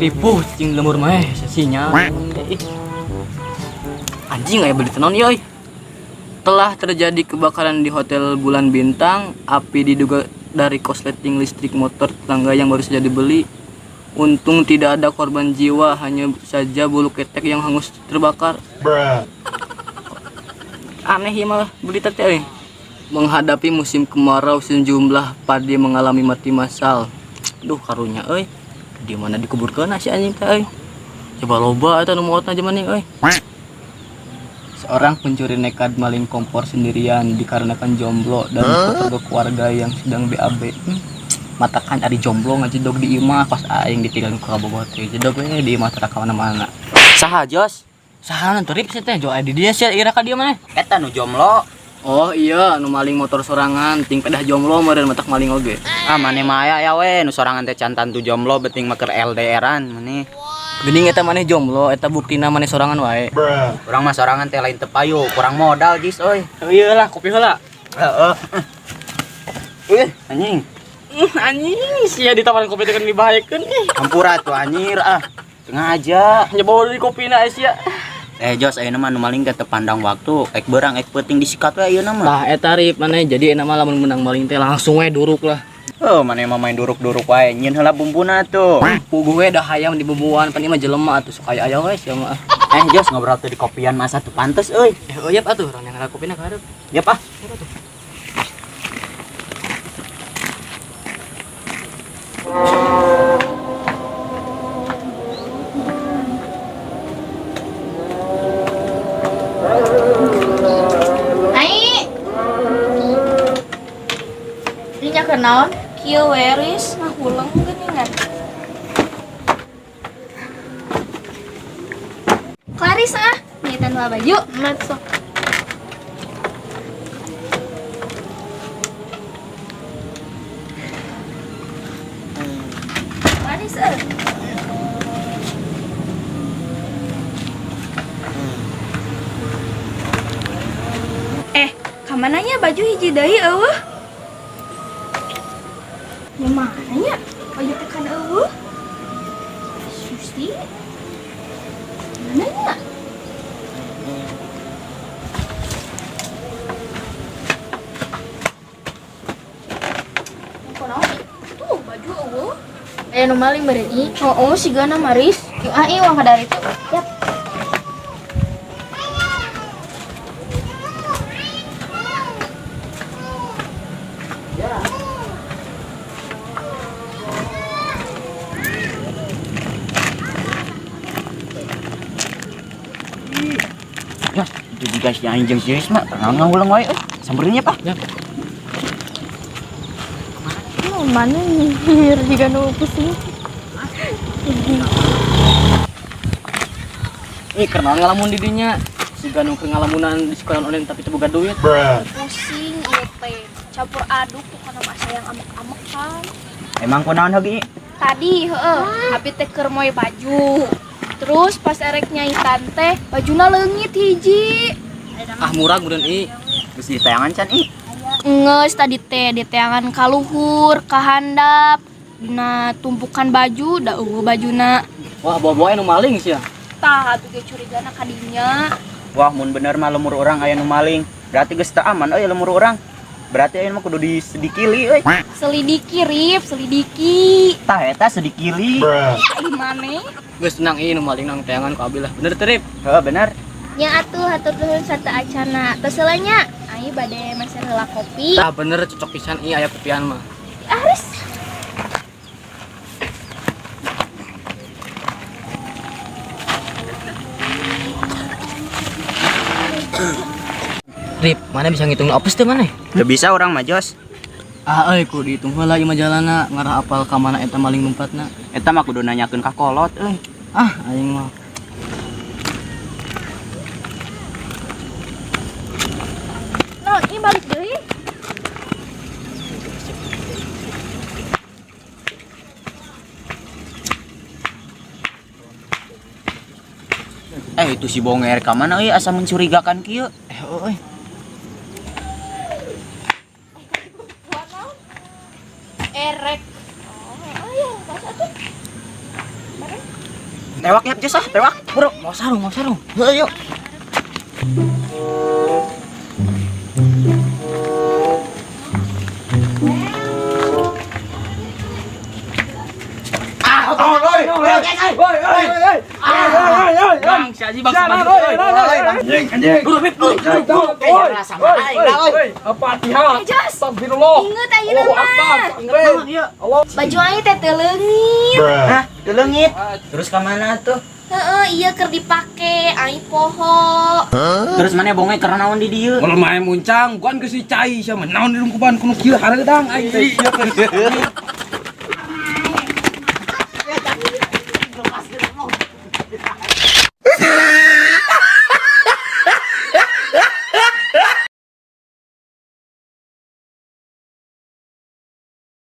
ripuh cing lemur mah sasinya. Anjing aya beli tenon yoi. Telah terjadi kebakaran di Hotel Bulan Bintang. Api diduga dari korsleting listrik motor tetangga yang baru saja dibeli. Untung tidak ada korban jiwa, hanya saja bulu ketek yang hangus terbakar. Aneh ya malah berita teh. Menghadapi musim kemarau, sejumlah padi mengalami mati massal. Duh karunya euy. Di mana dikuburkeun si anjing teh euy. Coba loba eta nu maotna zaman ieu euy. Seorang pencuri nekat maling kompor sendirian dikarenakan jomblo dan keluarga keluarga yang sedang BAB. Matakan ari jomblo ngajedog di imah pas aing ditinggalin ku kabogoh teh. Jedog we di imah tara ka mana-mana. Saha Jos? Saha nu trip teh jo di dia sia ira ka dieu maneh. Eta nu jomblo. Oh iya, nu maling motor sorangan, ting pedah jomblo meureun matak maling oge. Ah maneh mah aya ya we nu sorangan teh cantan tu jomblo beuting mah keur LDR-an maneh. Geuning eta maneh jomblo, eta buktina maneh sorangan wae. Urang mah sorangan teh lain teu payu, kurang modal Jis euy. Ieu lah, kopi heula. Heeh. Anjing. Anjing sia ditawarin kopi teh kan dibahayakeun ih. Hampura tuh anjir ah. Sengaja. Nyebawa dari kopina sia. Jos ayeuna mah nu maling teh pandang waktu, ek beurang ek peuting disikat we ayeuna mah. Tah eta rip maneh jadi enak mah lamun menang maling teh langsung we duruk lah. Oh, maneh mah main duruk-duruk wae, nyieun heula bumbuna tuh. Puguh we dah hayam di bumbuan, pan ieu mah jelema atuh sok aya we sia mah. Jos ngobrol teh di kopian masa tuh pantes euy. Yep atuh urang yang kopina ka hareup. Yep ah. Kenaon kieu weris ngahulang geuningan. Klaris ah, niatan bawa baju, mat sok. Klaris ah. Kamananya baju hiji deui eueuh? Yang mananya? Baju tekan eueuh? Susi? Mananya? Tuh baju eueuh. Aya nu maling beureun ieu. Heueuh sigana Maris. Ieu uang kadari tuh. Yap. Jos, itu guys yang anjing serius mah, ngawulang wae samperin ya Pak. Ya. Mana nih jika nu pusing. Kenaon ngalamun di dinya. Siga nu keur ngalamunan di sekolah online tapi teu boga duit. Pusing ieu teh. Campur aduk tuh kana masa yang amek-amekan. Emang kunaon heugi? Tadi abi teh keur moe baju. Terus pas erek nyaitan teh bajuna leungit hiji. Ah murah meureun i. Geus ditayangan can i. Ngeus tadi teh di teangan kaluhur, kahandap, dina tumpukan baju, da eueuh bajuna. Wah bawa-bawa anu maling sia. Tah atuh ge curigana ka dinya. Wah, mun bener mah lemur urang aya nu maling. Berarti geus teu aman euy lemur urang. Berarti aya mah kudu disedikili euy. Selidiki rip, selidiki. Tah eta sedikili. Di mane? Geus tenang i nu maling nang teangan ku abi lah. Bener teu rip? Heuh bener. Nya atuh hatur nuhun satu acana. Teselanya, ai bade mesen heula kopi. Tah bener cocok pisan i aya kopian mah. Ares. Rip, mana bisa ngitung apes teh maneh? Teu bisa urang mah Jos. Ah euy kudu dihitung heula ieu mah jalanna ngarah apal ka mana eta maling numpatna. Eta mah kudu nanyakeun ka kolot euy. Ah aing mah. No, ini balik deui. Itu si bonger ka mana euy asa mencurigakan kieu. Euy. Erek. Oh, iya, pas atuh. Bareng. Tewak ya, Jess ah, tewak. Bro, Mau sarung. ayo. Bang, si Aji bang sebaju. Jos, inget ayeuna mah. Baju aing teh teu leungit. Hah, delengit. Terus ke mana tuh? Heeh, iya keur dipake aing poho. Terus mana bonge karena naon di dieu? Kalau main muncang, bukan ke si cai siapa naon di lungkupan kuno kieu hareudang aing teh.